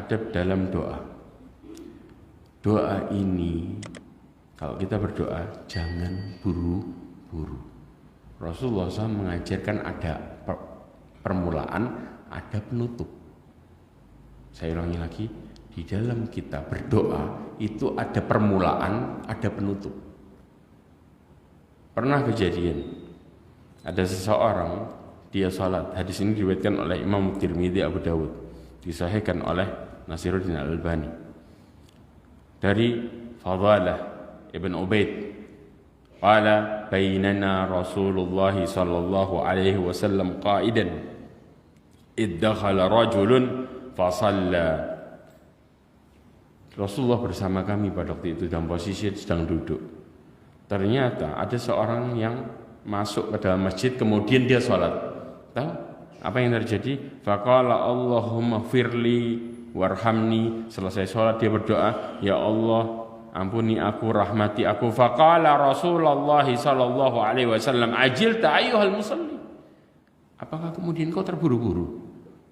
adab dalam doa. Doa ini kalau kita berdoa jangan buru-buru. Rasulullah SAW mengajarkan ada permulaan, ada penutup. Saya ulangi lagi, di dalam kita berdoa itu ada permulaan, ada penutup. Pernah kejadian ada seseorang dia salat. Hadis ini diriwayatkan oleh Imam Tirmidzi, Abu Dawud, disahihkan oleh Nasiruddin Al-Albani dari Fadalah ibn Ubaid, qala bainana Rasulullah sallallahu alaihi wasallam qa'idan iddakhala rajulun fasalla. Rasulullah bersama kami pada waktu itu dalam posisi sedang duduk. Ternyata ada seorang yang masuk ke dalam masjid kemudian dia sholat. Tahu apa yang terjadi? Faqala Allahumma firli warhamni. Selesai sholat dia berdoa, ya Allah ampuni aku, rahmati aku. Faqala Rasulullah sallallahu alaihi wasallam ajilta ayyuhal musalli. Apakah kemudian kau terburu-buru?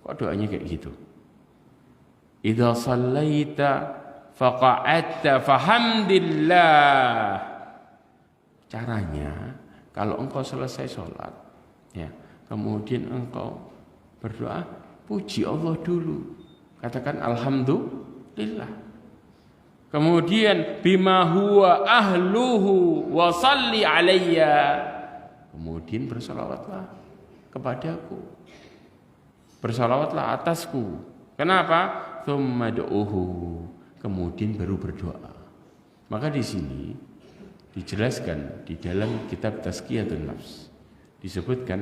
Kok doanya kayak gitu? Idza shallaita faqa'atta fahamdillah. Caranya kalau engkau selesai sholat, ya, kemudian engkau berdoa, puji Allah dulu, katakan alhamdulillah. Kemudian bima huwa ahluhu wa salli alayya. Kemudian bersalawatlah kepadaku, bersalawatlah atasku. Kenapa? Tsumma du'uhu. Kemudian baru berdoa. Maka di sini dijelaskan di dalam kitab Tazkiyatun Nafs disebutkan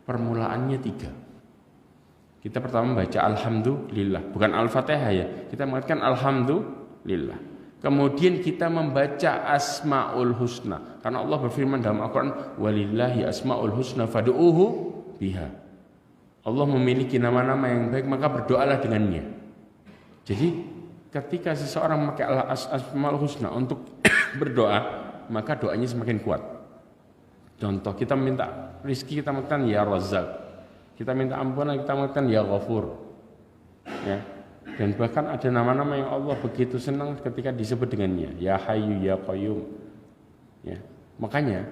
permulaannya 3. Kita pertama baca alhamdulillah, bukan al-fatihah ya. Kita mengatakan alhamdulillah. Kemudian kita membaca asmaul husna, karena Allah berfirman dalam Al-Quran, walillahi asmaul husna fad'uhu biha. Allah memiliki nama-nama yang baik, maka berdoalah dengannya. Jadi ketika seseorang memakai asmaul husna untuk berdoa, maka doanya semakin kuat. Contoh, kita minta rizki, kita mengatakan ya Razzaq. Kita minta ampunan, kita mengatakan ya Ghafur. Ya. Dan bahkan ada nama-nama yang Allah begitu senang ketika disebut dengannya, ya Hayyu ya Qayyum. Ya. Makanya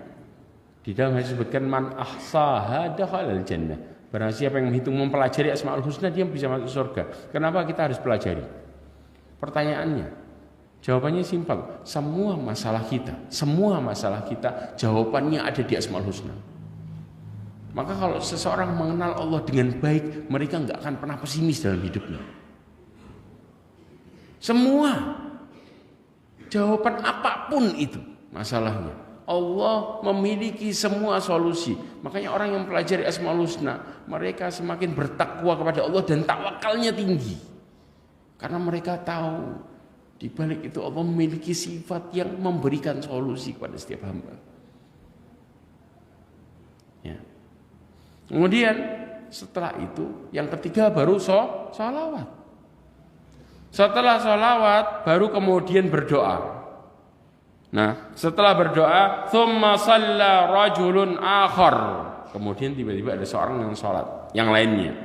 di dalam hadis disebutkan man ahsaha dakhalal jannah. Barang siapa yang menghitung, mempelajari asmaul husna, dia bisa masuk surga. Kenapa kita harus pelajari? Pertanyaannya, jawabannya simpel. Semua masalah kita jawabannya ada di asmaul husna. Maka kalau seseorang mengenal Allah dengan baik, mereka enggak akan pernah pesimis dalam hidupnya. Semua jawaban apapun itu masalahnya, Allah memiliki semua solusi. Makanya orang yang mempelajari asmaul husna, mereka semakin bertakwa kepada Allah dan tawakalnya tinggi. Karena mereka tahu di balik itu Allah memiliki sifat yang memberikan solusi kepada setiap hamba. Ya. Kemudian setelah itu yang ketiga baru sholawat. Setelah sholawat baru kemudian berdoa. Nah, setelah berdoa, thumma shalla rajulun akhar. Kemudian tiba-tiba ada seorang yang sholat, yang lainnya.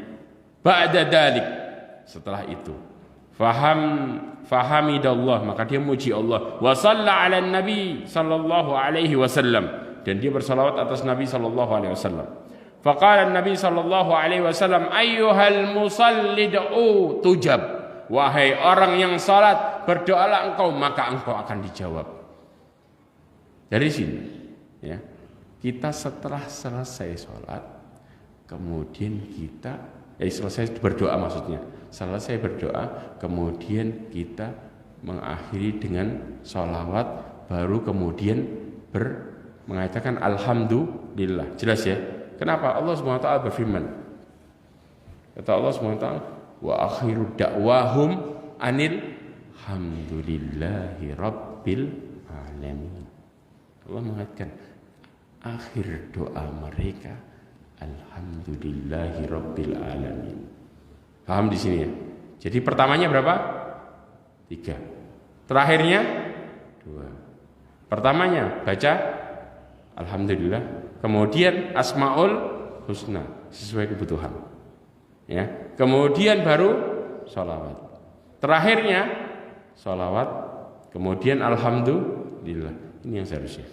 Ba'da dalik, setelah itu, fahamidallah, maka dia muji Allah. Wa shalla 'ala nabi sallallahu alaihi wasallam, dan dia bersalawat atas Nabi sallallahu alaihi wasallam. Faqala Nabi sallallahu alaihi wasallam, ayyuhal musallid'u tujab. Wahai orang yang salat, berdoalah engkau, maka engkau akan dijawab. Dari sini, ya, kita setelah selesai sholat, kemudian kita selesai berdoa maksudnya, selesai berdoa, kemudian kita mengakhiri dengan sholawat, baru kemudian mengatakan alhamdulillah. Jelas ya? Kenapa? Allah SWT berfirman. Kata Allah SWT, wa akhiru da'wahum anil hamdulillahi rabbil alamin. Allah mengatakan akhir doa mereka alhamdulillahi rabbil alamin. Paham di sini ya? Jadi pertamanya berapa? 3. Terakhirnya 2. Pertamanya baca alhamdulillah, kemudian asmaul husna sesuai kebutuhan. Ya, kemudian baru sholawat. Terakhirnya sholawat, kemudian alhamdulillah. Ini yang seharusnya.